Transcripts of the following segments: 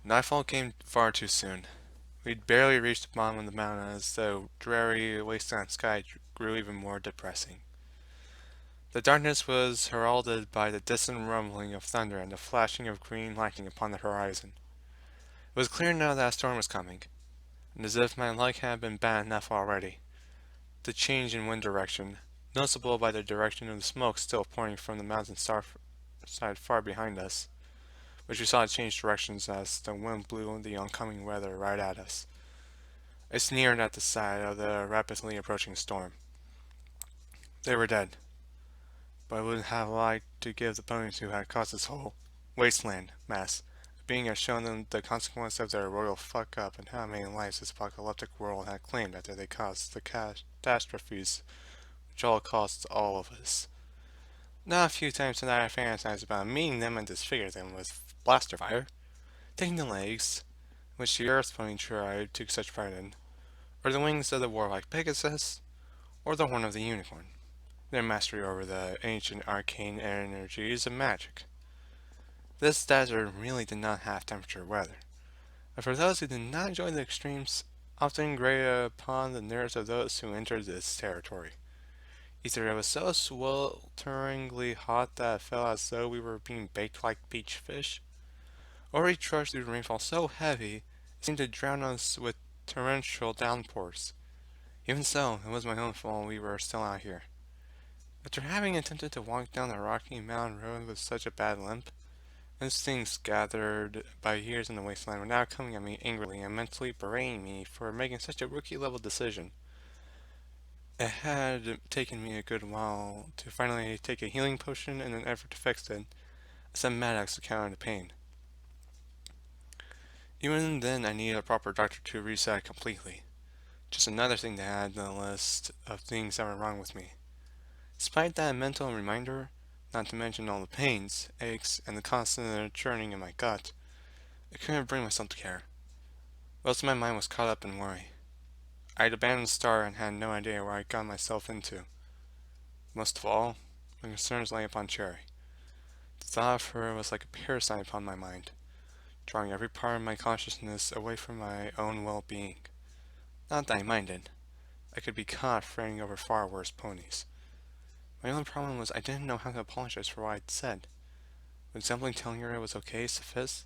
Nightfall came far too soon. We'd barely reached the bottom of the mountain as the dreary wasteland sky grew even more depressing. The darkness was heralded by the distant rumbling of thunder and the flashing of green lightning upon the horizon. It was clear now that a storm was coming, and as if my luck had been bad enough already, the change in wind direction, noticeable by the direction of the smoke still pouring from the mountain side far behind us, which we saw change directions as the wind blew the oncoming weather right at us. I sneered at the sight of the rapidly approaching storm. They were dead, but I would have liked to give the ponies who had caused this whole wasteland mess a being had shown them the consequence of their royal fuck up and how many lives this apocalyptic world had claimed after they caused the catastrophes which all cost all of us. Not a few times tonight I fantasized about meeting them and disfigure them with blaster fire, taking the legs, which the earth pony tribe took such pride in, or the wings of the warlike Pegasus, or the horn of the unicorn, their mastery over the ancient arcane energies of magic. This desert really did not have temperature weather, and for those who did not enjoy the extremes, often grated upon the nerves of those who entered this territory. Either it was so swelteringly hot that it felt as though we were being baked like beach fish, or we trudged through rainfall so heavy it seemed to drown us with torrential downpours. Even so, it was my own fault we were still out here. After having attempted to walk down the rocky mountain road with such a bad limp, instincts gathered by years in the wasteland were now coming at me angrily and mentally berating me for making such a rookie-level decision. It had taken me a good while to finally take a healing potion in an effort to fix it, some Maddox to counter the pain. Even then I needed a proper doctor to reset completely. Just another thing to add to the list of things that were wrong with me. Despite that mental reminder, not to mention all the pains, aches, and the constant churning in my gut, I couldn't bring myself to care. Most of my mind was caught up in worry. I had abandoned Star and had no idea where I'd got myself into. Most of all, my concerns lay upon Cherry. The thought of her was like a parasite upon my mind, drawing every part of my consciousness away from my own well-being. Not that I minded. I could be caught fretting over far worse ponies. My only problem was I didn't know how to apologize for what I'd said. Would simply telling her it was okay suffice?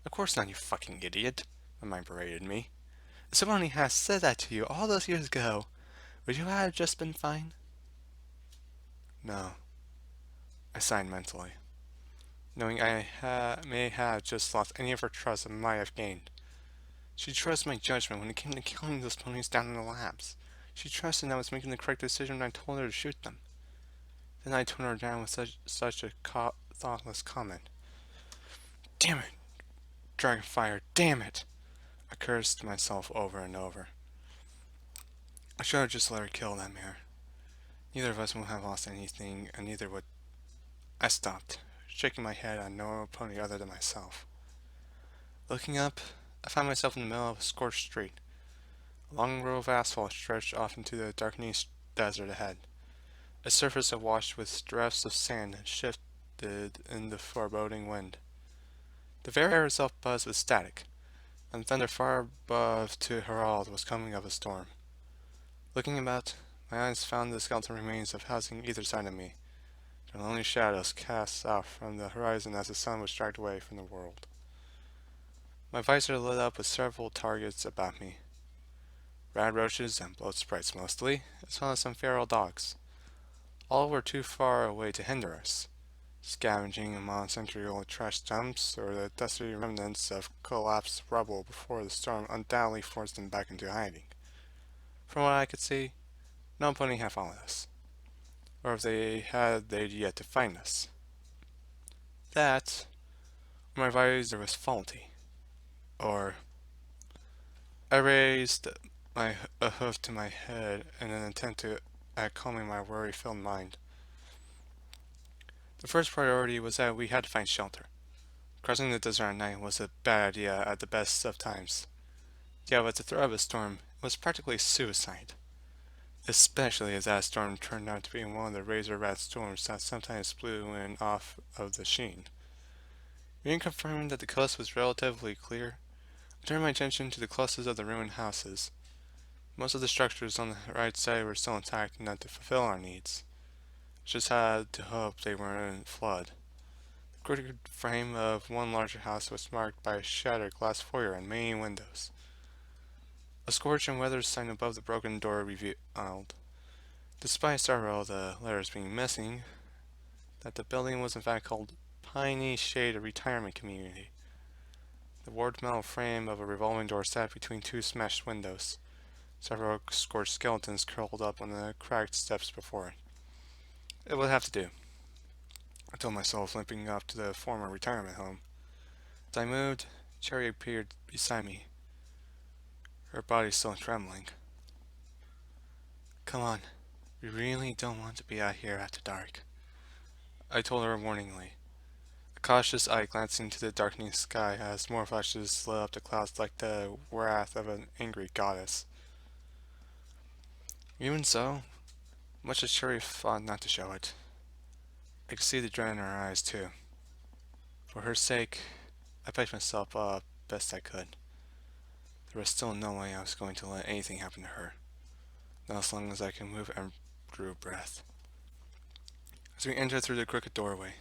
Of course not, you fucking idiot, my mind berated me. If someone had said that to you all those years ago, would you have just been fine? No, I sighed mentally, knowing may have just lost any of her trust I might have gained. She trusted my judgment when it came to killing those ponies down in the labs. She trusted I was making the correct decision when I told her to shoot them. Then I toned her down with such a thoughtless comment. Damn it, Dragonfire, damn it! I cursed myself over and over. I should have just let her kill that mare. Neither of us would have lost anything, and neither would. I stopped, shaking my head at no pony other than myself. Looking up, I found myself in the middle of a scorched street. A long row of asphalt stretched off into the darkening desert ahead. A surface awash with drifts of sand shifted in the foreboding wind. The very air itself buzzed with static, and thunder far above to herald was coming of a storm. Looking about, my eyes found the skeleton remains of housing either side of me, the lonely shadows cast out from the horizon as the sun was dragged away from the world. My visor lit up with several targets about me. Rad roaches and bloat sprites mostly, as well as some feral dogs. All were too far away to hinder us, scavenging among century-old trash dumps or the dusty remnants of collapsed rubble before the storm undoubtedly forced them back into hiding. From what I could see, no pony had followed us, or if they had, they'd yet to find us. That, or my visor was faulty, or I raised a hoof to my head in an attempt at calming my worry-filled mind. The first priority was that we had to find shelter. Crossing the desert at night was a bad idea at the best of times. Yet with the threat of a storm, it was practically suicide. Especially as that storm turned out to be one of the razor rat storms that sometimes blew in off of the sheen. Reconfirming that the coast was relatively clear, I turned my attention to the clusters of the ruined houses. Most of the structures on the right side were still intact enough to fulfill our needs. Just had to hope they weren't in flood. The crooked frame of one larger house was marked by a shattered glass foyer and many windows. A scorched and weathered sign above the broken door revealed, despite several of the letters being missing, that the building was in fact called Piney Shade Retirement Community. The warped metal frame of a revolving door sat between two smashed windows. Several scorched skeletons curled up on the cracked steps before it. It would have to do, I told myself, limping up to the former retirement home. As I moved, Cherry appeared beside me, her body still trembling. Come on, we really don't want to be out here after dark, I told her warningly, a cautious eye glancing to the darkening sky as more flashes lit up the clouds like the wrath of an angry goddess. Even so, much as Cherry fought not to show it, I could see the dread in her eyes too. For her sake, I picked myself up best I could. There was still no way I was going to let anything happen to her, not as long as I could move and drew a breath. As we entered through the crooked doorway,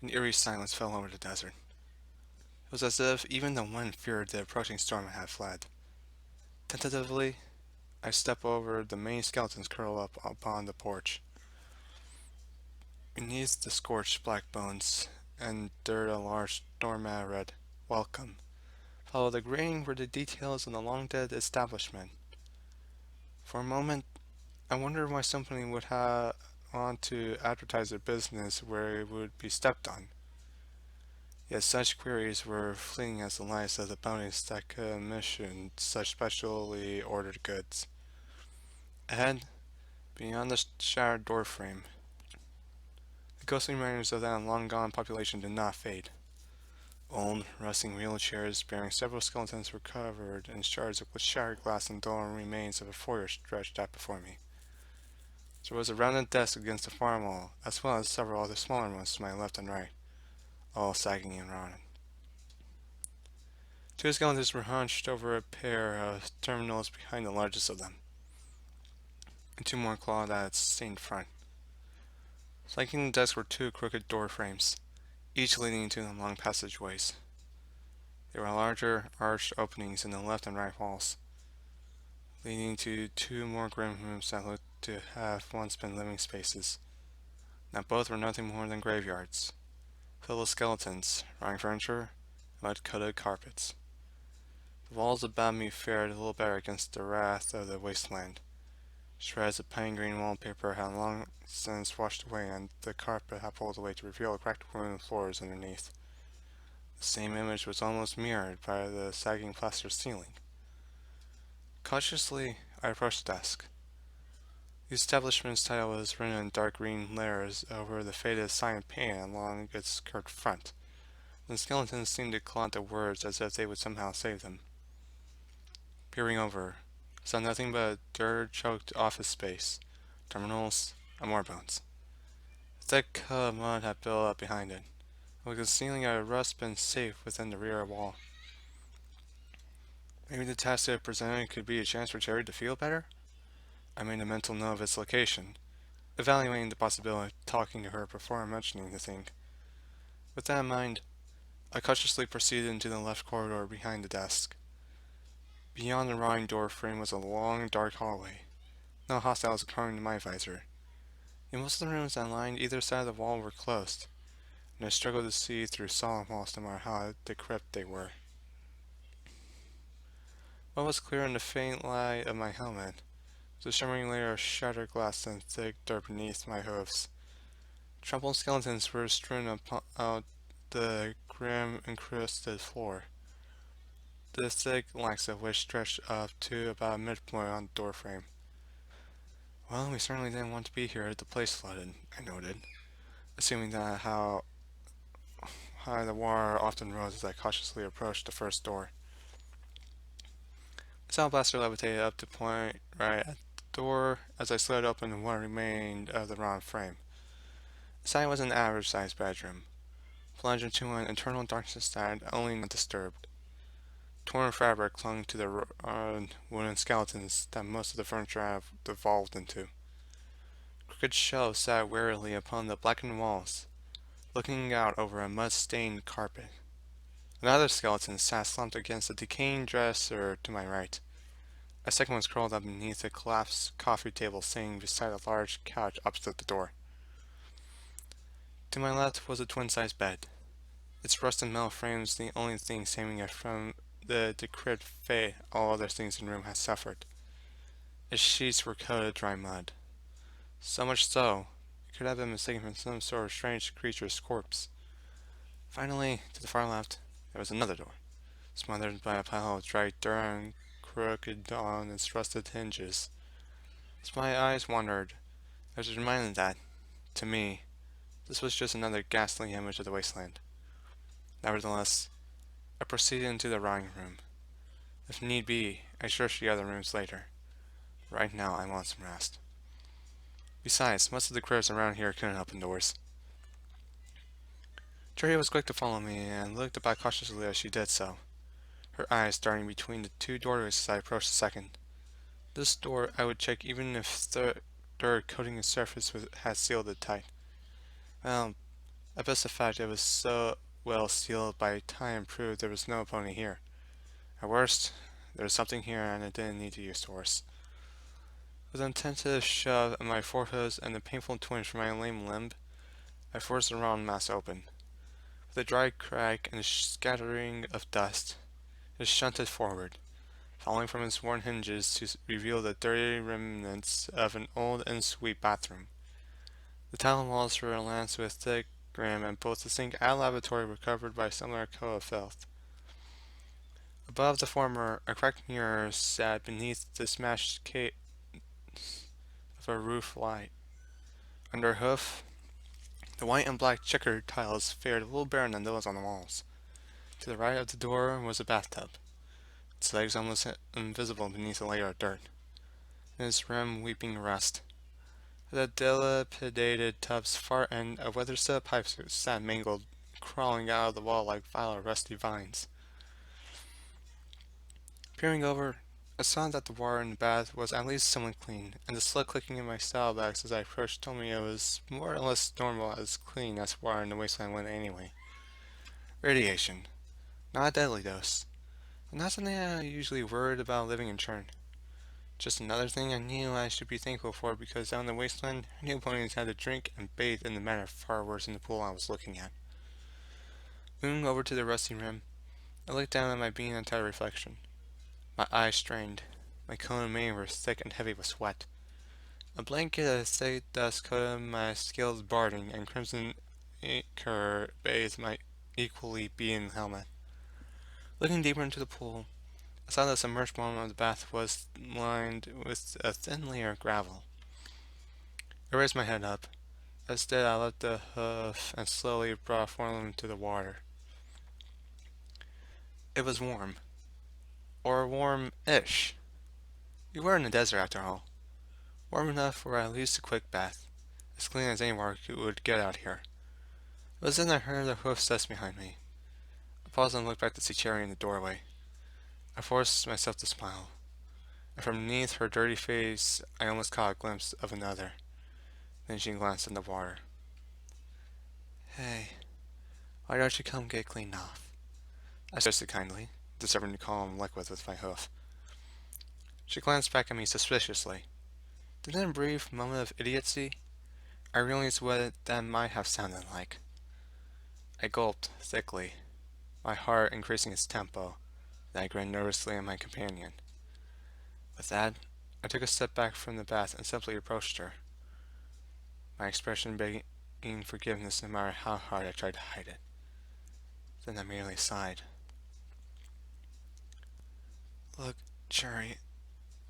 an eerie silence fell over the desert. It was as if even the wind feared the approaching storm and had fled. Tentatively, I stepped over the many skeletons curled up upon the porch. Beneath the scorched black bones and dirt, a large doormat read, "Welcome." Followed the grating were the details of the long-dead establishment. For a moment, I wondered why somebody would want to advertise their business where it would be stepped on. Yet such queries were fleeting as the lives of the bounties that commissioned such specially ordered goods. Ahead, beyond the shattered doorframe, the ghostly reminders of that long-gone population did not fade. Old, rusting wheelchairs bearing several skeletons were covered in shards of shattered glass and dull remains of a foyer stretched out before me. There was a rounded desk against the far wall, as well as several other smaller ones to my left and right, all sagging and rotten. Two skeletons were hunched over a pair of terminals behind the largest of them, and two more clawed at its stained front. Flanking the desk were two crooked door frames, each leading into the long passageways. There were larger, arched openings in the left and right walls, leading to two more grim rooms that looked to have once been living spaces. Now both were nothing more than graveyards, filled with skeletons, rotting furniture, and mud-coated carpets. The walls about me fared a little better against the wrath of the wasteland. Shreds of pine green wallpaper had long since washed away, and the carpet had pulled away to reveal the cracked wooden floors underneath. The same image was almost mirrored by the sagging plaster ceiling. Cautiously, I approached the desk. The establishment's title was written in dark green letters over the faded sign painted along its curved front. The skeletons seemed to claw at the words as if they would somehow save them. Peering over, I saw nothing but a dirt-choked office space, terminals, and more bones. A thick coat of mud had built up behind it, with the ceiling of rust been safe within the rear wall. Maybe the task it presented could be a chance for Cherry to feel better? I made a mental note of its location, evaluating the possibility of talking to her before mentioning the thing. With that in mind, I cautiously proceeded into the left corridor behind the desk. Beyond the rotting door frame was a long, dark hallway. No hostiles according to my visor. Yet most of the rooms that lined either side of the wall were closed, and I struggled to see through solid walls no matter how decrepit they were. What was clear in the faint light of my helmet was a shimmering layer of shattered glass and thick dirt beneath my hooves. Trampled skeletons were strewn about the grim encrusted floor, the thick lengths of which stretched up to about midpoint on the doorframe. Well, we certainly didn't want to be here if the place flooded, I noted, assuming that how high the water often rose as I cautiously approached the first door. The sound blaster levitated up to point right at the door as I slid open what remained of the round frame. Inside was an average-sized bedroom, plunged into an eternal darkness that only not disturbed. Torn fabric clung to the wooden skeletons that most of the furniture have devolved into. Crooked shelves sat wearily upon the blackened walls, looking out over a mud-stained carpet. Another skeleton sat slumped against a decaying dresser to my right. A second was curled up beneath a collapsed coffee table sitting beside a large couch opposite the door. To my left was a twin-sized bed, its rusted metal frames the only thing saving it from the decrepit fate all other things in the room had suffered. Its sheets were coated with dry mud. So much so, it could have been mistaken for some sort of strange creature's corpse. Finally, to the far left, there was another door, smothered by a pile of dry dirt and crooked on its rusted hinges. As my eyes wandered, I was reminded that, to me, this was just another ghastly image of the wasteland. Nevertheless, I proceeded into the drawing room. If need be, I searched the other rooms later. Right now, I want some rest. Besides, most of the critters around here couldn't open doors. Cherry was quick to follow me and looked about cautiously as she did so, her eyes darting between the two doorways as I approached the second. This door I would check even if the dirt coating its surface had sealed it tight. Well, I guess the fact it was so well sealed by time proved there was no opponent here. At worst, there was something here and I didn't need to use force. With an intensive shove at my forehead and a painful twinge from my lame limb, I forced the round mass open. With a dry crack and a scattering of dust, it shunted forward, falling from its worn hinges to reveal the dirty remnants of an old en-suite bathroom. The tile walls were lanced with thick grime, and both the sink and lavatory were covered by a similar coat of filth. Above the former, a cracked mirror sat beneath the smashed case of a roof light. Under a hoof, the white and black checkered tiles fared a little barren than those on the walls. To the right of the door was a bathtub, its legs almost invisible beneath a layer of dirt, and its rim weeping rust. At the dilapidated tub's far end, a weather-set pipe sat mangled, crawling out of the wall like vile rusty vines. Peering over, I saw that the water in the bath was at least somewhat clean, and the slow clicking in my saddlebags as I approached told me it was more or less normal as clean as water in the wasteland went anyway. Radiation. Not a deadly dose. And not something I usually worried about living in Churn. Just another thing I knew I should be thankful for because down in the wasteland, I knew ponies had to drink and bathe in a manner far worse than the pool I was looking at. Moving over to the rusty rim, I looked down at my being untied reflection. My eyes strained. My cone and mane were thick and heavy with sweat. A blanket of thick dust coated my scales barding, and crimson ichor bathed my equally beaten helmet. Looking deeper into the pool, I saw the submerged bottom of the bath was lined with a thin layer of gravel. I raised my head up. Instead, I let the hoof and slowly brought form to the water. It was warm. Or warm-ish. We were in the desert after all. Warm enough for at least a quick bath. As clean as any water would get out here. It was then I heard the hoofsteps behind me. I paused and looked back to see Cherry in the doorway. I forced myself to smile. And from beneath her dirty face, I almost caught a glimpse of another. Then she glanced in the water. Hey, why don't you come get cleaned off? I suggested kindly, disturbing the calm liquid with my hoof. She glanced back at me suspiciously. Then in a brief moment of idiocy, I realized what that might have sounded like. I gulped thickly, my heart increasing its tempo, then I grinned nervously at my companion. With that, I took a step back from the bath and simply approached her, my expression begging forgiveness no matter how hard I tried to hide it. Then I merely sighed. Look, Cherry,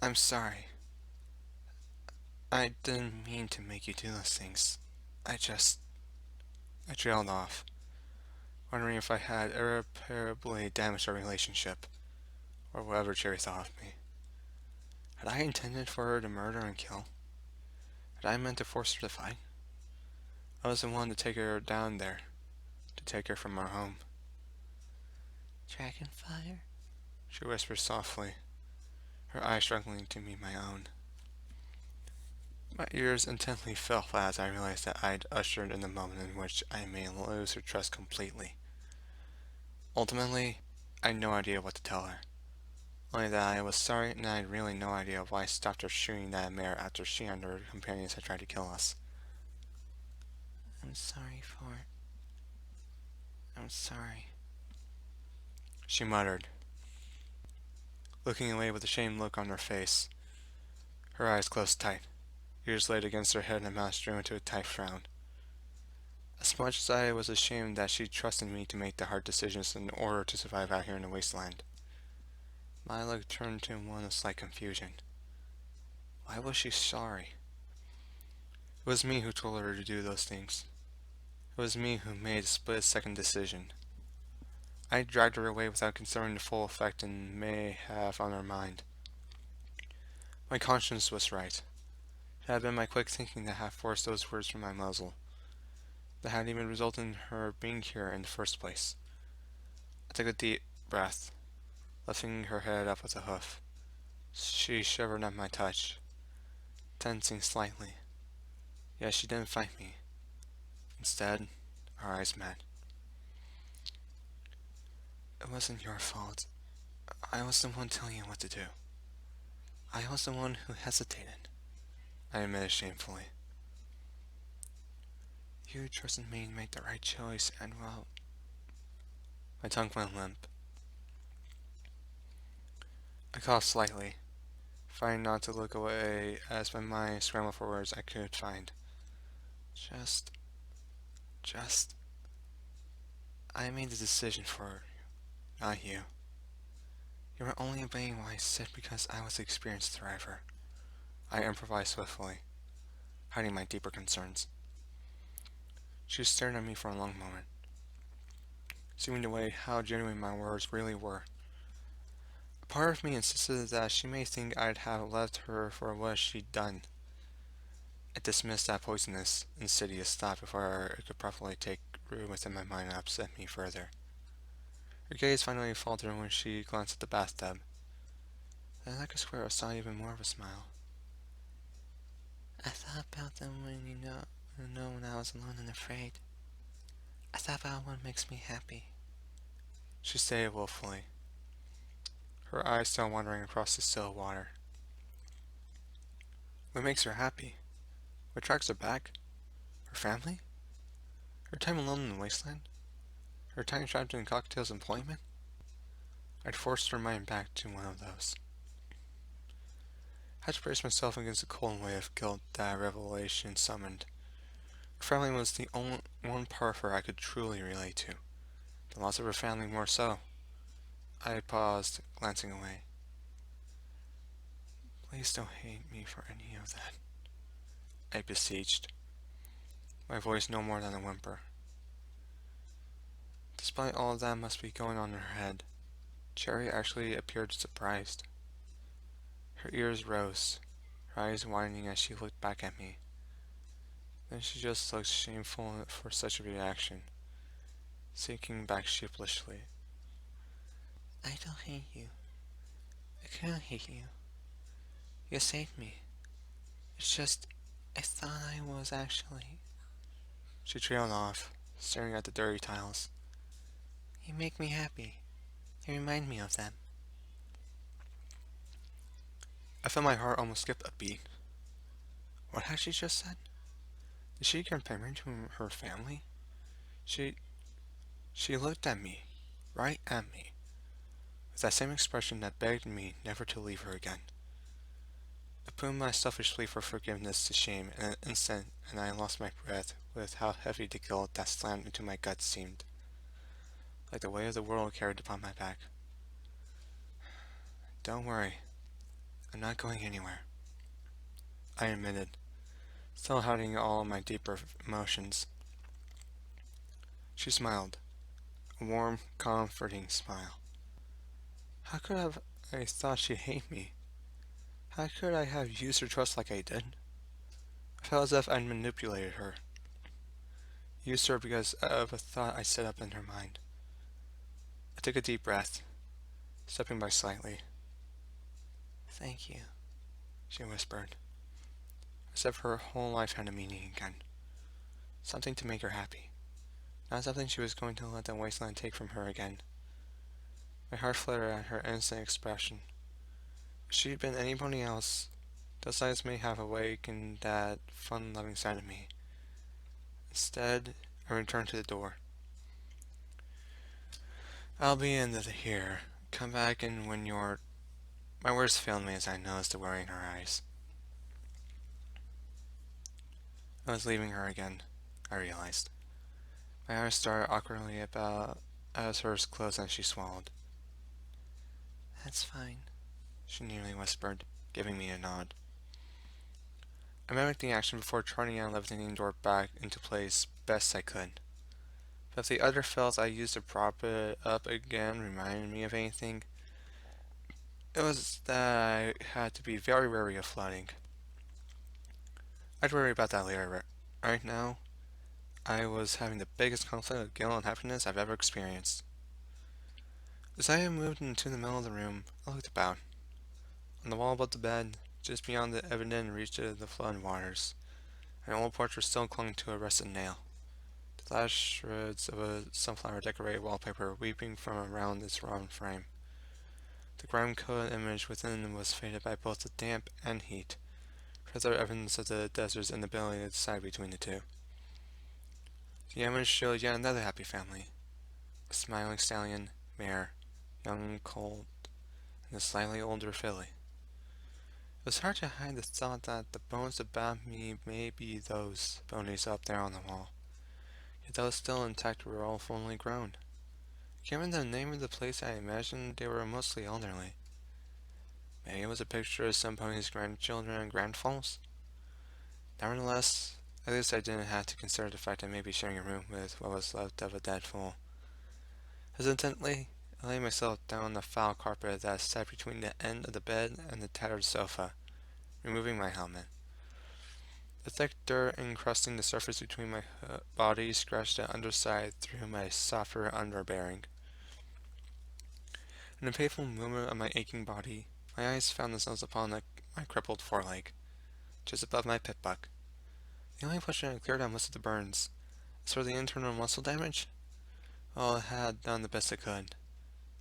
I'm sorry. I didn't mean to make you do those things. I trailed off, wondering if I had irreparably damaged our relationship, or whatever Cherry thought of me. Had I intended for her to murder and kill? Had I meant to force her to fight? I was the one to take her down there, to take her from our home. Dragonfire? She whispered softly, her eyes struggling to meet my own. My ears intently fell as I realized that I'd ushered in the moment in which I may lose her trust completely. Ultimately, I had no idea what to tell her. Only that I was sorry, and I had really no idea why I stopped her shooting that mare after she and her companions had tried to kill us. I'm sorry for... I'm sorry. She muttered, looking away with a shamed look on her face. Her eyes closed tight, ears laid against her head and mouth drew into a tight frown. As much as I was ashamed that she trusted me to make the hard decisions in order to survive out here in the wasteland, my look turned to one of slight confusion. Why was she sorry? It was me who told her to do those things. It was me who made the split-second decision. I dragged her away without considering the full effect it may have on her mind. My conscience was right. It had been my quick thinking that had forced those words from my muzzle, that had even resulted in her being here in the first place. I took a deep breath, lifting her head up with a hoof. She shivered at my touch, tensing slightly. Yet she didn't fight me. Instead, our eyes met. It wasn't your fault. I was the one telling you what to do. I was the one who hesitated, I admitted shamefully. You trusted me to make the right choice, and well... My tongue went limp. I coughed slightly, fighting not to look away as my mind scrambled for words I could find. Just... I made the decision for you, not you. You were only obeying what I said because I was an experienced thriver. I improvised swiftly, hiding my deeper concerns. She stared at me for a long moment, seeming to weigh how genuine my words really were. A part of me insisted that she may think I'd have left her for what she'd done. I dismissed that poisonous, insidious thought before it could properly take root within my mind and upset me further. Her gaze finally faltered when she glanced at the bathtub. Then I could swear I saw even more of a smile. I thought about them when when I was alone and afraid. I thought about what makes me happy. She stated willfully, her eyes still wandering across the still water. What makes her happy? What attracts her back? Her family? Her time alone in the wasteland? Her time trapped in Cocktail's employment? I'd forced her mind back to one of those. I had to brace myself against the cold wave of guilt that revelation summoned. Her family was the only one part of her I could truly relate to. The loss of her family more so. I paused, glancing away. Please don't hate me for any of that, I beseeched, my voice no more than a whimper. Despite all that must be going on in her head, Cherry actually appeared surprised. Her ears rose, her eyes widening as she looked back at me. Then she just looked shameful for such a reaction, sinking back sheepishly. I don't hate you. I can't hate you. You saved me. It's just, I thought I was actually... She trailed off, staring at the dirty tiles. You make me happy. You remind me of them. I felt my heart almost skip a beat. What had she just said? Did she compare me to her family? She looked at me, right at me, with that same expression that begged me never to leave her again. I put my selfish plea for forgiveness to shame in an instant, and I lost my breath with how heavy the guilt that slammed into my gut seemed, like the weight of the world carried upon my back. Don't worry, I'm not going anywhere, I admitted, still hiding all my deeper emotions. She smiled, a warm, comforting smile. How could I thought she'd hate me? How could I have used her trust like I did? I felt as if I'd manipulated her. used her because of a thought I set up in her mind. I took a deep breath, stepping back slightly. Thank you. She whispered, as if her whole life had a meaning again. Something to make her happy, not something she was going to let the wasteland take from her again. My heart fluttered at her innocent expression. If she'd been anybody else, those eyes may have awakened that fun-loving side of me. Instead, I returned to the door. I'll be in here. Come back in when you're... My words failed me as I noticed the worry in her eyes. I was leaving her again, I realized. My eyes started awkwardly about as hers closed and she swallowed. That's fine. She nearly whispered, giving me a nod. I mimicked the action before turning and lifting the door back into place best I could. But if the other felt I used to prop it up again reminded me of anything, it was that I had to be very wary of flooding. I'd worry about that later. Right now, I was having the biggest conflict of guilt and happiness I've ever experienced. As I moved into the middle of the room, I looked about. On the wall above the bed, just beyond the evident reach of the flood waters, an old portrait still clung to a rusted nail. The last shreds of a sunflower decorated wallpaper weeping from around its round frame. The grime-coated image within was faded by both the damp and heat, further evidence of the desert's inability to decide between the two. The image showed yet another happy family. A smiling stallion, mare, young colt, and a slightly older filly. It was hard to hide the thought that the bones about me may be those ponies up there on the wall. Yet those still intact were all fully grown. Given the name of the place, I imagined they were mostly elderly. Maybe it was a picture of some ponies' grandchildren and grandfoals. Nevertheless, at least I didn't have to consider the fact I may be sharing a room with what was left of a dead fool. Hesitantly, I laid myself down on the foul carpet that sat between the end of the bed and the tattered sofa, removing my helmet. The thick dirt encrusting the surface between my body scratched the underside through my softer underbearing. In a painful movement of my aching body, my eyes found themselves upon my crippled foreleg, just above my pit buck. The only portion had cleared out most of the burns. As for the internal muscle damage, well, it had done the best it could.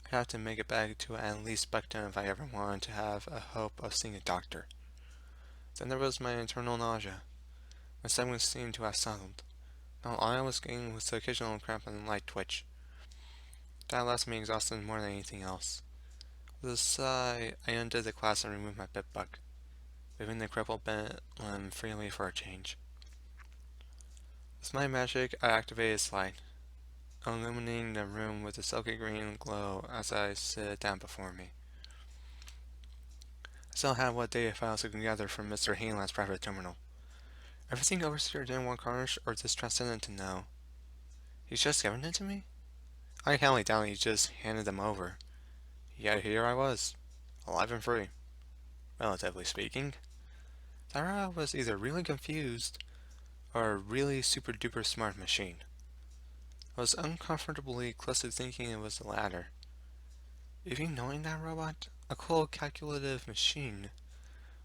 I'd have to make it back to at least buck 10 if I ever wanted to have a hope of seeing a doctor. Then there was my internal nausea. My stomach seemed to have settled. Now all I was getting was the occasional cramp and a light twitch. That left me exhausted more than anything else. With a sigh, I undid the clasp and removed my bit buck, moving the crippled bent limb freely for a change. With my magic, I activated Slide, illuminating the room with a silky green glow as I sit down before me. I still had what data files I could gather from Mr. Haneland's private terminal. Everything Overseer didn't want garnished or this transcendent to know. He's just given it to me? I highly doubt he just handed them over. Yet here I was, alive and free, relatively speaking. Thyra was either really confused or a really super duper smart machine. I was uncomfortably close to thinking it was the latter. Even knowing that robot, a cold calculative machine,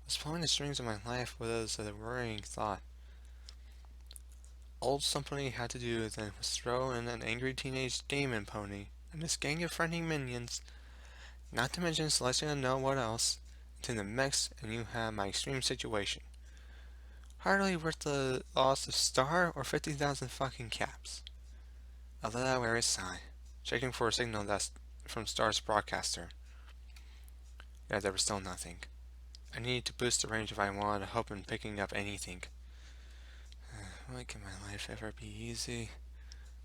was pulling the strings of my life was a worrying thought. All somebody had to do then was throw in an angry teenage demon pony and his gang of frightening minions, not to mention Celestia and know what else, into the mix, and you had my extreme situation. Hardly worth the loss of Star or 50,000 fucking caps. I let out a weary sigh, checking for a signal that's from Star's broadcaster. Yet there was still nothing. I needed to boost the range if I wanted to hope in picking up anything. Why can my life ever be easy?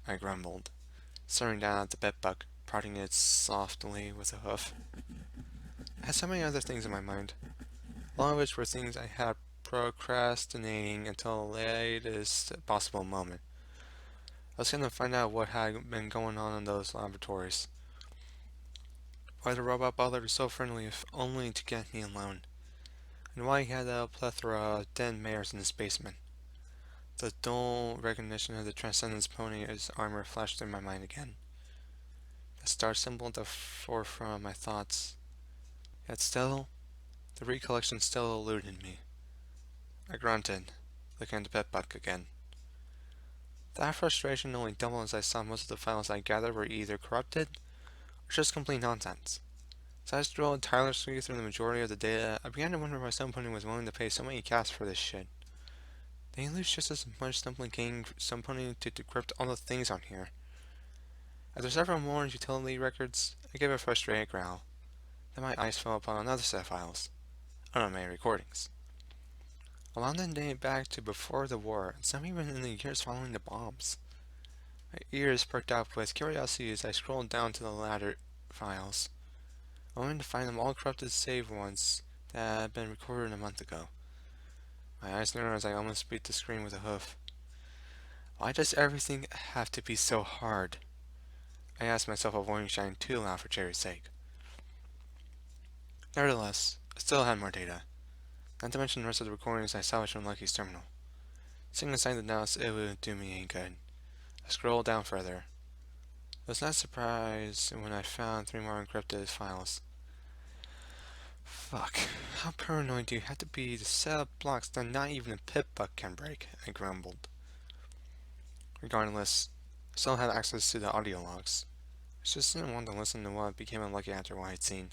I grumbled, staring down at the bedbug, prodding it softly with a hoof. I had so many other things in my mind, all of which were things I had procrastinating until the latest possible moment. I was going to find out what had been going on in those laboratories. Why the robot bothered so friendly if only to get me alone, and why he had a plethora of dead mares in his basement. The dull recognition of the Transcendence pony's armor flashed through my mind again. The star symbol at the forefront of my thoughts. Yet still, the recollection still eluded me. I grunted, looking at the pet book again. That frustration only doubled as I saw most of the files I gathered were either corrupted or just complete nonsense. As I scrolled tirelessly through the majority of the data, I began to wonder why some pony was willing to pay so many cash for this shit. They lose just as much simply getting some pony to decrypt all the things on here. After several more utility records, I gave a frustrated growl. Then my eyes fell upon another set of files. Unmade recordings. A lot of them date back to before the war, and some even in the years following the bombs. My ears perked up with curiosity as I scrolled down to the latter files, only to find them all corrupted save ones that had been recorded a month ago. My eyes narrowed as I almost beat the screen with a hoof. Why does everything have to be so hard? I asked myself, avoiding shouting too loud for Cherry's sake. Nevertheless, I still had more data, not to mention the rest of the recordings I salvaged from Lucky's terminal. Setting aside the doubts, it would do me any good. I scrolled down further. I was not surprised when I found 3 more encrypted files. Fuck, how paranoid do you have to be to set up blocks that not even a pip-buck can break? I grumbled. Regardless, I still had access to the audio logs. I just didn't want to listen to what became unlucky after what I'd seen.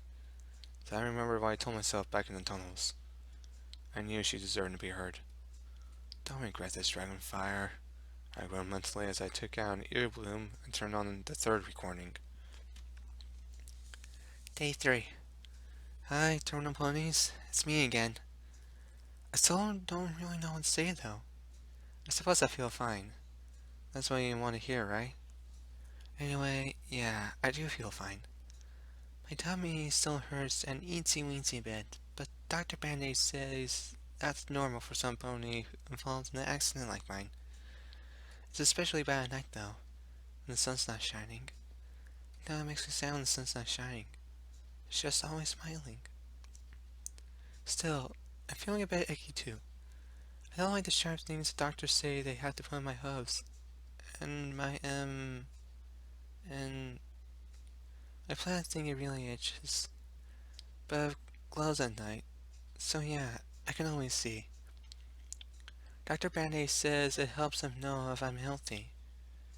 So I remembered what I told myself back in the tunnels. I knew she deserved to be heard. Don't regret this, Dragonfire, I groaned mentally as I took out an ear bloom and turned on the 3rd recording. Day 3. Hi, Terminal Ponies. It's me again. I still don't really know what to say, though. I suppose I feel fine. That's what you want to hear, right? Anyway, yeah, I do feel fine. My tummy still hurts an eensy-weensy bit, but Dr. Band-Aid says that's normal for some pony involved in an accident like mine. It's especially bad at night, though, when the sun's not shining. You know, it makes me sad when the sun's not shining. It's just always smiling. Still, I'm feeling a bit icky, too. I don't like the sharp things the doctors say they have to put in my hooves. And and my plant thing, it really itches. But it glows at night, so yeah, I can always see. Dr. Band-Aid says it helps him know if I'm healthy.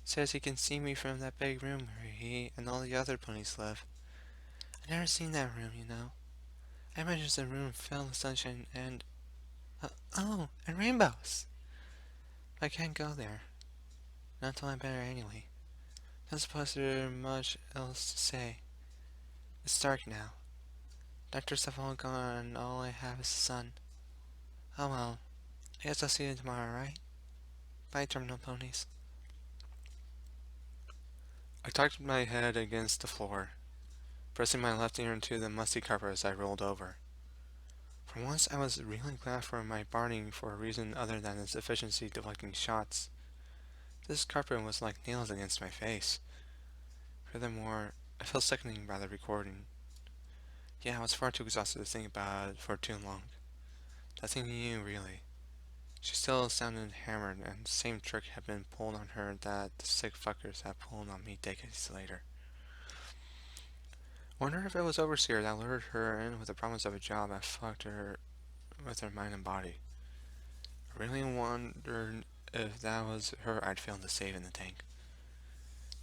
Says he can see me from that big room where he and all the other ponies live. I've never seen that room, you know. I imagine it's a room filled with sunshine and... and rainbows! But I can't go there. Not until I'm better anyway. Don't suppose there's much else to say. It's dark now. Doctors have all gone and all I have is the sun. Oh well, I guess I'll see you tomorrow, right? Bye, Terminal Ponies. I tucked my head against the floor, pressing my left ear into the musty carpet as I rolled over. For once, I was really glad for my barney for a reason other than its efficiency deflecting shots. This carpet was like nails against my face. Furthermore, I felt sickening by the recording. Yeah, I was far too exhausted to think about it for too long. Nothing new, really. She still sounded hammered, and the same trick had been pulled on her that the sick fuckers had pulled on me decades later. Wonder if it was Overseer that lured her in with the promise of a job that fucked her with her mind and body. I really wondered if that was her I'd failed to save in the tank.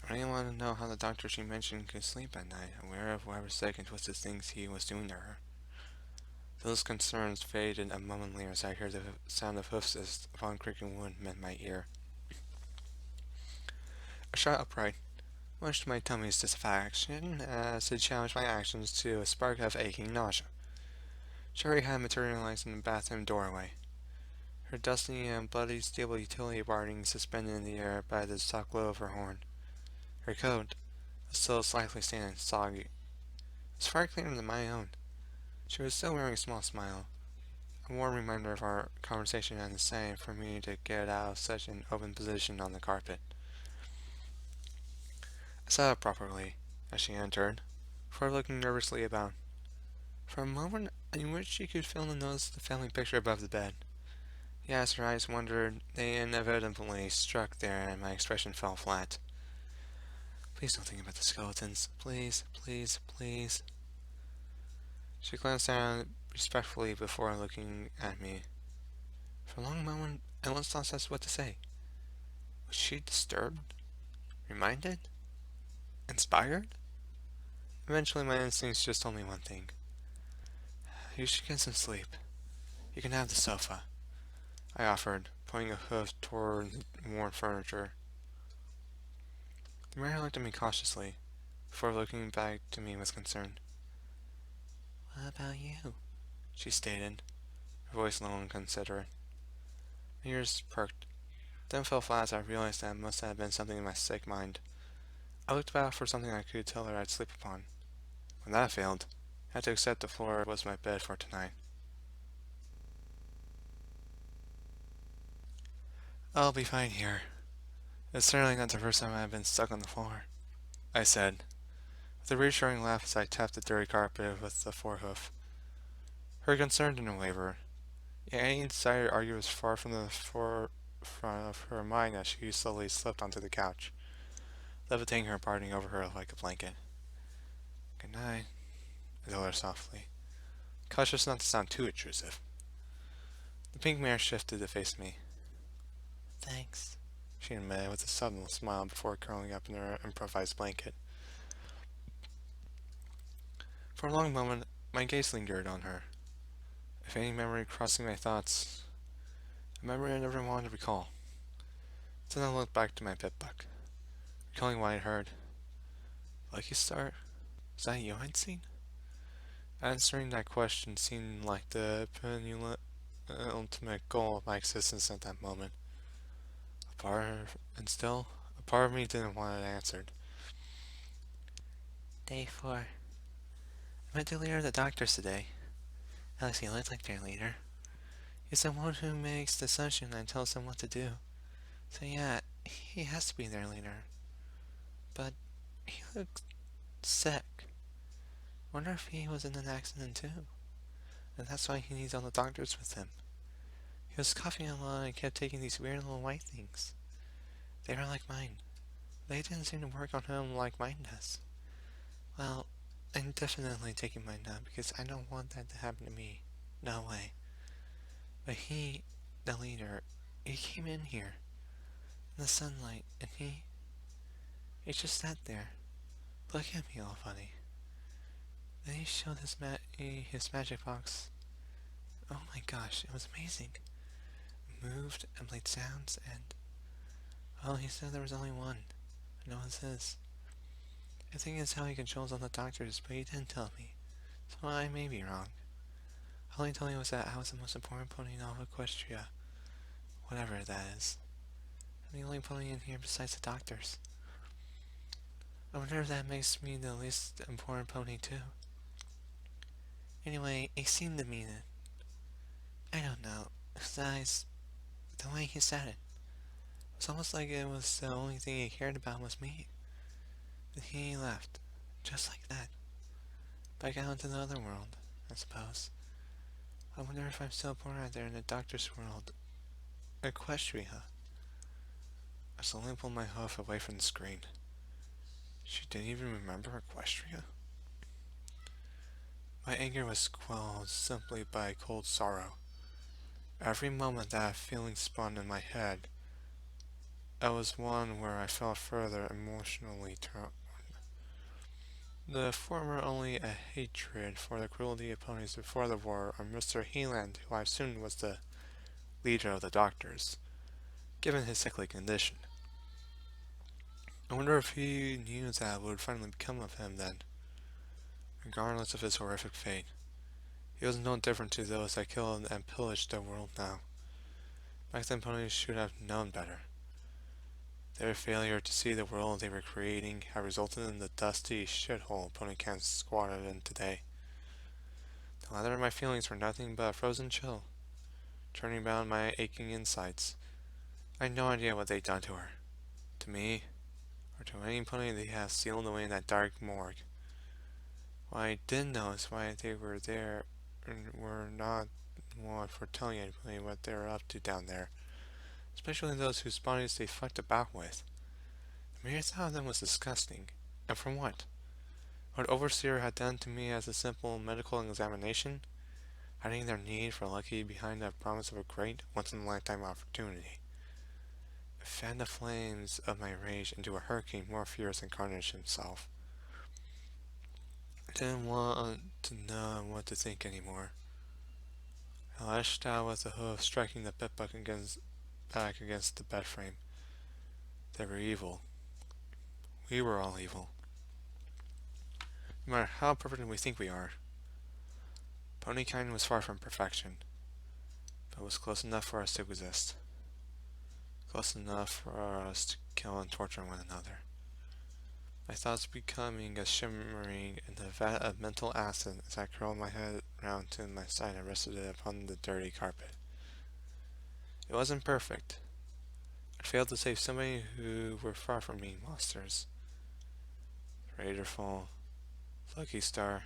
I really wanted to know how the doctor she mentioned could sleep at night, aware of whatever sick and twisted things he was doing to her. Those concerns faded a moment later as I heard the sound of hoofs upon creaking wood met my ear. I shot upright, much to my tummy's dissatisfaction, as it challenged my actions to a spark of aching nausea. Cherry had materialized in the bathroom doorway, her dusty and bloody steel utility barding suspended in the air by the soft glow of her horn. Her coat was still slightly stained and soggy. It was far cleaner than my own. She was still wearing a small smile, a warm reminder of our conversation and the same for me to get out of such an open position on the carpet. I sat up properly as she entered, before looking nervously about. For a moment, I wished she could feel the nose of the family picture above the bed. As her eyes wandered, they inevitably struck there, and my expression fell flat. Please don't think about the skeletons. Please, please, please. She glanced down respectfully before looking at me. For a long moment, I almost lost what to say. Was she disturbed? Reminded? Inspired? Eventually, my instincts just told me one thing. You should get some sleep. You can have the sofa, I offered, pointing a hoof toward the worn furniture. The mayor looked at me cautiously, before looking back to me with concern. What about you? She stated, her voice low and considerate. My ears perked, then fell flat as I realized that it must have been something in my sick mind. I looked about for something I could tell her I'd sleep upon. When that failed, I had to accept the floor was my bed for tonight. I'll be fine here. It's certainly not the first time I've been stuck on the floor, I said, with a reassuring laugh as I tapped the dirty carpet with the forehoof. Her concern didn't waver, yet any desire to argue was far from the forefront of her mind as she slowly slipped onto the couch, levitating her parting over her like a blanket. Good night, I told her softly, cautious not to sound too intrusive. The pink mare shifted to face me. Thanks, she admitted with a sudden smile before curling up in her improvised blanket. For a long moment, my gaze lingered on her, a faint memory crossing my thoughts, a memory I never wanted to recall. Then I looked back to my pit book, recalling what I'd heard. Lucky Star? Was that you I'd seen? Answering that question seemed like the ultimate goal of my existence at that moment. A part of me didn't want it answered. Day 4. I met the leader of the doctors today. At least he looked like their leader. He's the one who makes the sunshine and tells them what to do. So he has to be their leader. But he looks sick. Wonder if he was in an accident too. And that's why he needs all the doctors with him. He was coughing a lot and kept taking these weird little white things. They were like mine. They didn't seem to work on him like mine does. Well, I'm definitely taking mine now because I don't want that to happen to me. No way. But he, the leader, he came in here in the sunlight and he just sat there, looking at me all funny. Then he showed his magic box. Oh my gosh, it was amazing. It moved and played sounds and, well, he said there was only one. And it was his. I think it's how he controls all the doctors, but he didn't tell me. So I may be wrong. All he told me was that I was the most important pony in all of Equestria. Whatever that is. I'm the only pony in here besides the doctors. I wonder if that makes me the least important pony too. Anyway, he seemed to mean it. I don't know. His eyes, the way he said it. It's almost like it was the only thing he cared about was me. But he left. Just like that. Back out into the other world, I suppose. I wonder if I'm still born out there in the doctor's world. Equestria. I slowly pulled my hoof away from the screen. She didn't even remember Equestria? My anger was quelled simply by cold sorrow. Every moment that feeling spun in my head, it was one where I felt further emotionally torn. The former only a hatred for the cruelty of ponies before the war, or Mr. Heeland, who I assumed was the leader of the doctors, given his sickly condition. I wonder if he knew that would finally become of him then, regardless of his horrific fate. He was no different to those that killed and pillaged the world now. Back then ponies should have known better. Their failure to see the world they were creating had resulted in the dusty shithole pony camps squatted in today. The latter of my feelings were nothing but a frozen chill, churning about my aching insides. I had no idea what they'd done to her, to me, or to any pony they had sealed away in that dark morgue. What I did know is why they were there and were not well, for telling anybody what they were up to down there, especially those whose bodies they fucked about with. The mere thought of them was disgusting. And for what? What Overseer had done to me as a simple medical examination, hiding their need for Lucky behind the promise of a great, once-in-a-lifetime opportunity. It fanned the flames of my rage into a hurricane more fierce than Carnage himself. I didn't want to know what to think anymore. I lashed out with the hoof, striking the bedbug back against the bed frame. They were evil. We were all evil. No matter how perfect we think we are, Ponykind was far from perfection, but was close enough for us to exist. Close enough for us to kill and torture one another. My thoughts becoming as shimmering in the vat of mental acid as I curled my head round to my side and rested it upon the dirty carpet. It wasn't perfect. I failed to save so many who were far from being monsters. Raiderful, Lucky Star,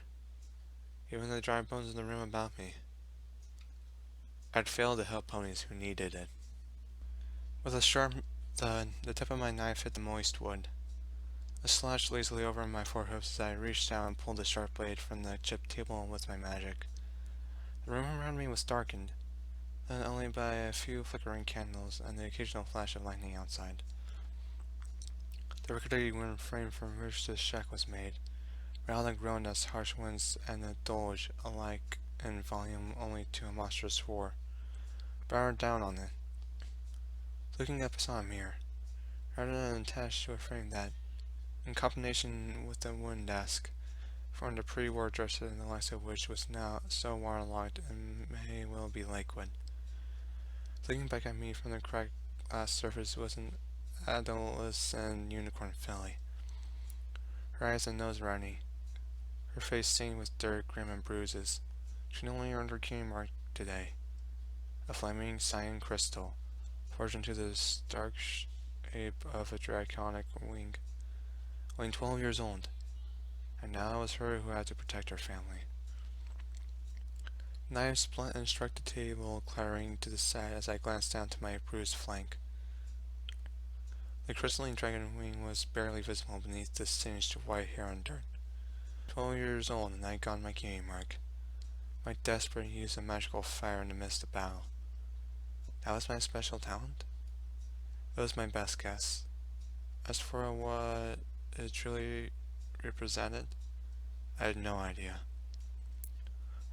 even the dry bones in the room about me. I'd failed to help ponies who needed it. With a sharp thud, the tip of my knife hit the moist wood. I slashed lazily over my forehoofs as I reached out and pulled the sharp blade from the chipped table with my magic. The room around me was darkened, lit only by a few flickering candles and the occasional flash of lightning outside. The rickety wooden frame from which this shack was made rattled and groaned as harsh winds and the Doge, alike in volume only to a monstrous roar, battered down on it. Looking up, I saw a mirror, rather than attached to a frame that, in combination with the wooden desk, formed a pre-war dresser the likes of which was now so waterlogged and may well be liquid. Looking back at me from the cracked glass surface was an adolescent unicorn filly, her eyes and nose runny, her face stained with dirt, grim and bruises. She only earned her key mark today, a flaming cyan crystal, forged into the stark shape of a draconic wing. Only 12 years old, and now it was her who had to protect her family. Knives split and struck the table, clattering to the side as I glanced down to my bruised flank. The crystalline dragon wing was barely visible beneath the singed white hair and dirt. 12 years old, and I'd gotten my key mark. My desperate use of magical fire in the midst of battle. That was my special talent? It was my best guess. As for what it truly represented, I had no idea.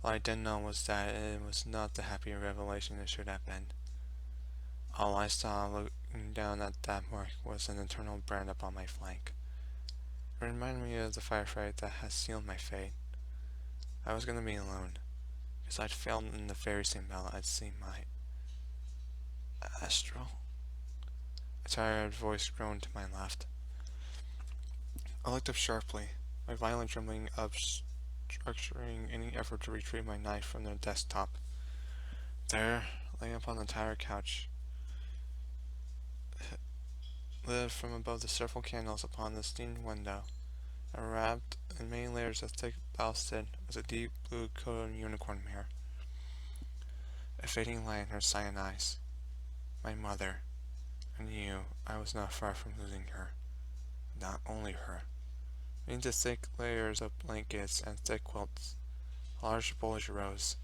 All I did know was that it was not the happy revelation it should have been. All I saw looking down at that mark was an eternal brand upon my flank. It reminded me of the firefight that had sealed my fate. I was going to be alone, because I'd failed in the very same battle I'd seen my astral. A tired voice groaned to my left. I looked up sharply, my violent trembling obstructing any effort to retrieve my knife from the desktop. There, laying upon the tired couch, lit from above the several candles upon the steamed window, and wrapped in many layers of thick balustrade, was a deep blue-coated unicorn mare. A fading light in her cyan eyes. My mother. I knew I was not far from losing her. Not only her. Beneath the thick layers of blankets and thick quilts, a large bulge rose.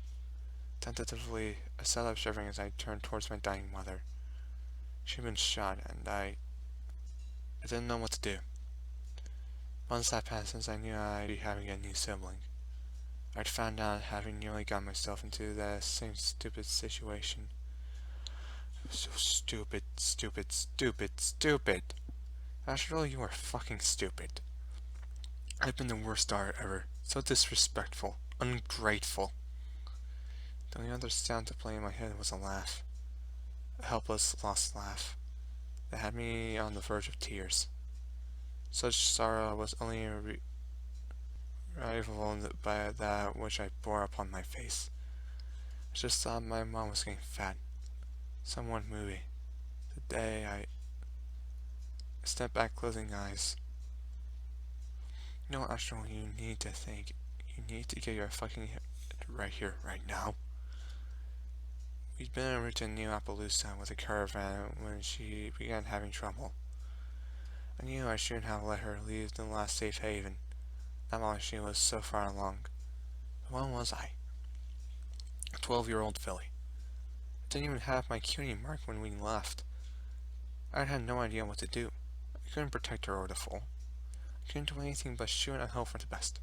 Tentatively, I sat up shivering as I turned towards my dying mother. She had been shot, and I didn't know what to do. Months had passed since I knew I'd be having a new sibling. I'd found out having nearly got myself into that same stupid situation. So stupid, stupid, stupid, stupid. After all, you are fucking stupid. I've been the worst daughter ever. So disrespectful, ungrateful. The only other sound to play in my head was a laugh. A helpless, lost laugh that had me on the verge of tears. Such sorrow was only rivaled by that which I bore upon my face. I just thought my mom was getting fat. Somewhat movie. The day I stepped back, closing eyes. You know, Astral, you need to think. You need to get your fucking head right here, right now. We'd been en route to New Appaloosa with a caravan when she began having trouble. I knew I shouldn't have let her leave the last safe haven, not while she was so far along. But when was I? A 12-year-old filly. I didn't even have my cutie mark when we left. I had no idea what to do. I couldn't protect her or the foal. I couldn't do anything but shoot and hope for the best.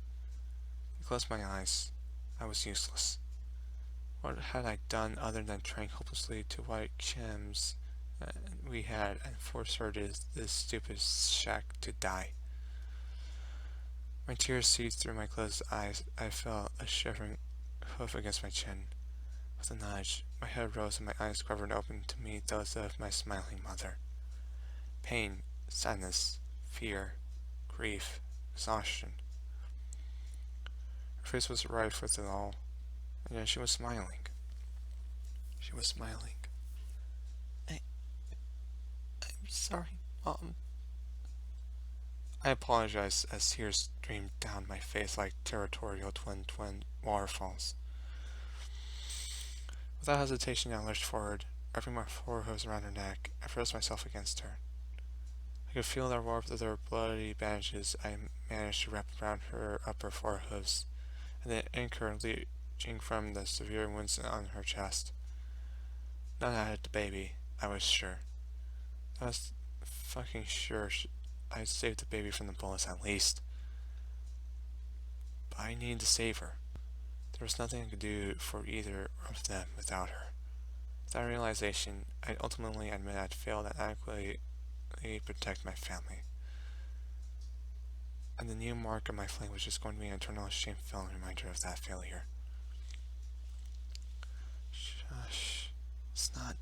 I closed my eyes. I was useless. What had I done other than trying hopelessly to wipe chems we had and force her to this stupid shack to die? My tears seeped through my closed eyes. I felt a shivering hoof against my chin. With a nudge, my head rose and my eyes quivered open to meet those of my smiling mother. Pain, sadness, fear, grief, exhaustion. Her face was rife with it all, and yet she was smiling. She was smiling. I, I'm sorry, Mom. I apologized as tears streamed down my face like territorial twin waterfalls. Without hesitation, I lurched forward, wrapping my forehooves around her neck. I froze myself against her. I could feel the warmth of their bloody bandages I managed to wrap around her upper forehooves, and the anchor leaching from the severe wounds on her chest. None had the baby, I was sure. I was fucking sure I'd saved the baby from the bullets at least. But I needed to save her. There was nothing I could do for either of them without her. With that realization, I'd ultimately admit I'd failed to adequately protect my family. And the new mark on my flank was just going to be an eternal shame-filled reminder of that failure. Shush. It's not...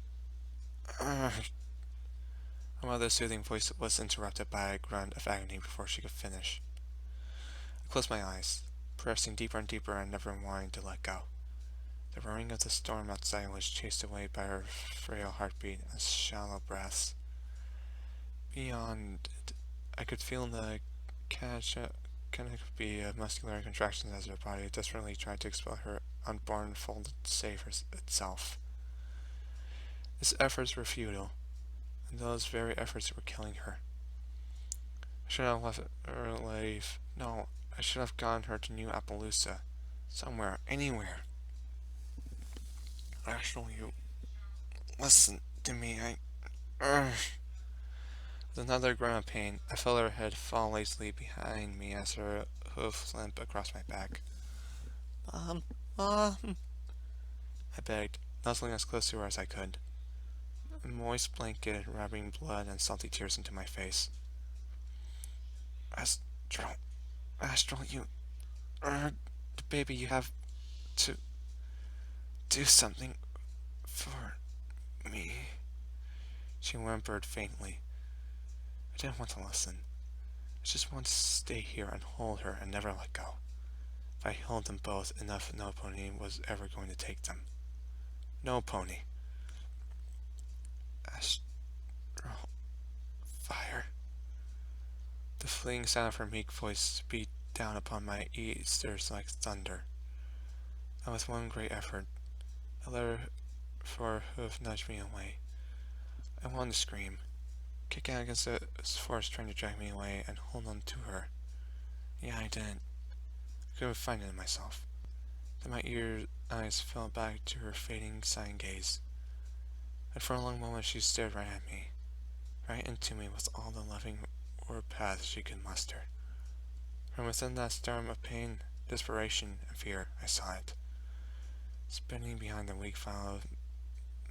Urgh. My mother's soothing voice was interrupted by a grunt of agony before she could finish. I closed my eyes, pressing deeper and deeper and never wanting to let go. The roaring of the storm outside was chased away by her frail heartbeat and shallow breaths. Beyond it, I could feel the canopy of muscular contractions as her body desperately tried to expel her unborn foal to save itself. Its efforts were futile, and those very efforts were killing her. I should have left her alive. No, I should have gotten her to New Appaloosa. Somewhere, anywhere. Actually, you listen to me. With another grunt of pain, I felt her head fall lazily behind me as her hoof limped across my back. Mom, Mom. I begged, nuzzling as close to her as I could. A moist blanket rubbing blood and salty tears into my face. Astral, you... the baby, you have to do something for me. She whimpered faintly. I didn't want to listen. I just wanted to stay here and hold her and never let go. If I held them both enough, no pony was ever going to take them. No pony. Astral fire. The fleeting sound of her meek voice beat down upon my ears like thunder. And with one great effort, I let her for hoof nudge me away. I wanted to scream, kick out against the force trying to drag me away, and hold on to her. Yeah, I did. I couldn't find it in myself. Then my eyes fell back to her fading, sighing gaze. And for a long moment she stared right at me, right into me with all the loving warpath she could muster. From within that storm of pain, desperation, and fear, I saw it. Spinning behind the weak file of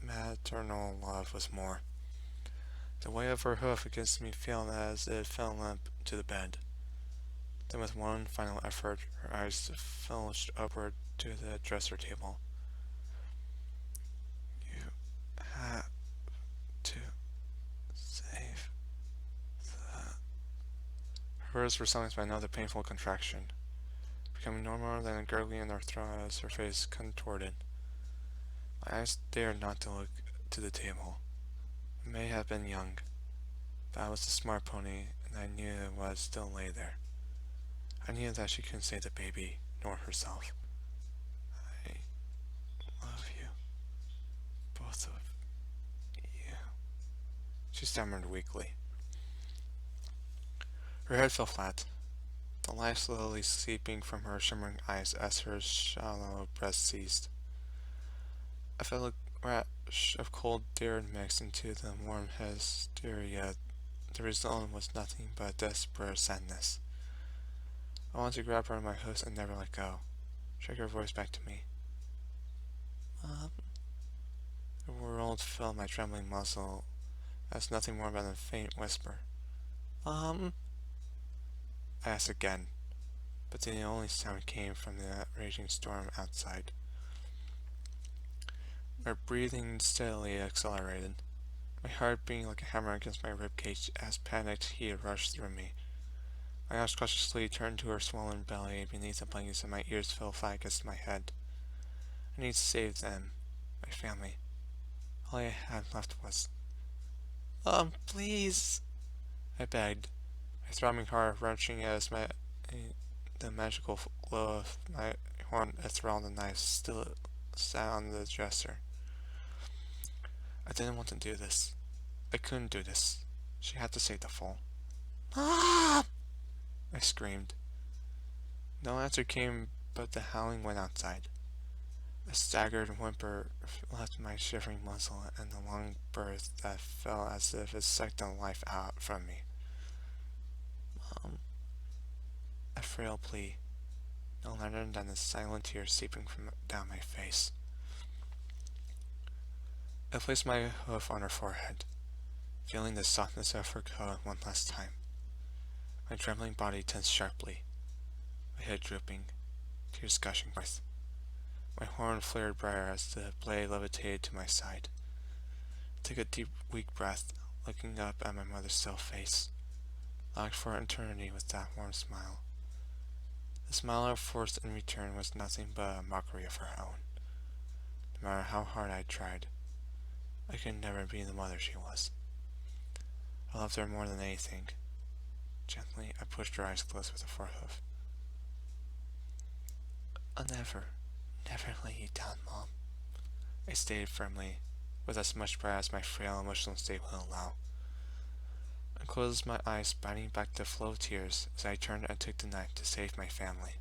maternal love was more. The weight of her hoof against me felt as it fell limp to the bed. Then with one final effort, her eyes filched upward to the dresser table. You have to save the... Her words were silenced by another painful contraction, becoming no more than a gurgling in her throat as her face contorted. My eyes dared not to look to the table. It may have been young, but I was a smart pony, and I knew it was still lay there. I knew that she couldn't save the baby, nor herself. I love you, both of you, she stammered weakly. Her head fell flat, the light slowly seeping from her shimmering eyes as her shallow breath ceased. I felt a rush of cold air mixed into the warm hysteria. The result was nothing but desperate sadness. I wanted to grab her in my hooves and never let go, shake her voice back to me. Um, The world filled my trembling muzzle as nothing more than a faint whisper. um, I asked again, but the only sound came from the raging storm outside. My breathing steadily accelerated, my heart beating like a hammer against my ribcage as panicked heat rushed through me. My eyes cautiously turned to her swollen belly beneath the blankets and my ears fell flat against my head. I need to save them, my family. All I had left was... please. I begged, my throbbing heart wrenching as the magical glow of my horn enthralled the knife still sat on the dresser. I didn't want to do this. I couldn't do this. She had to save the foal. Mom! I screamed. No answer came, but the howling went outside. A staggered whimper left my shivering muzzle, and a long breath that felt as if it sucked the life out from me. Mom. A frail plea, no louder than the silent tears seeping down my face. I placed my hoof on her forehead, feeling the softness of her coat one last time. My trembling body tensed sharply, my head drooping, tears gushing forth. My horn flared brighter as the blade levitated to my side. I took a deep, weak breath, looking up at my mother's still face, locked for eternity with that warm smile. The smile I forced in return was nothing but a mockery of her own. No matter how hard I tried, I could never be the mother she was. I loved her more than anything. Gently, I pushed her eyes closed with a forehoof. I'll never let you down, Mom. I stated firmly, with as much pride as my frail emotional state would allow. I closed my eyes, biting back the flow of tears as I turned and took the knife to save my family.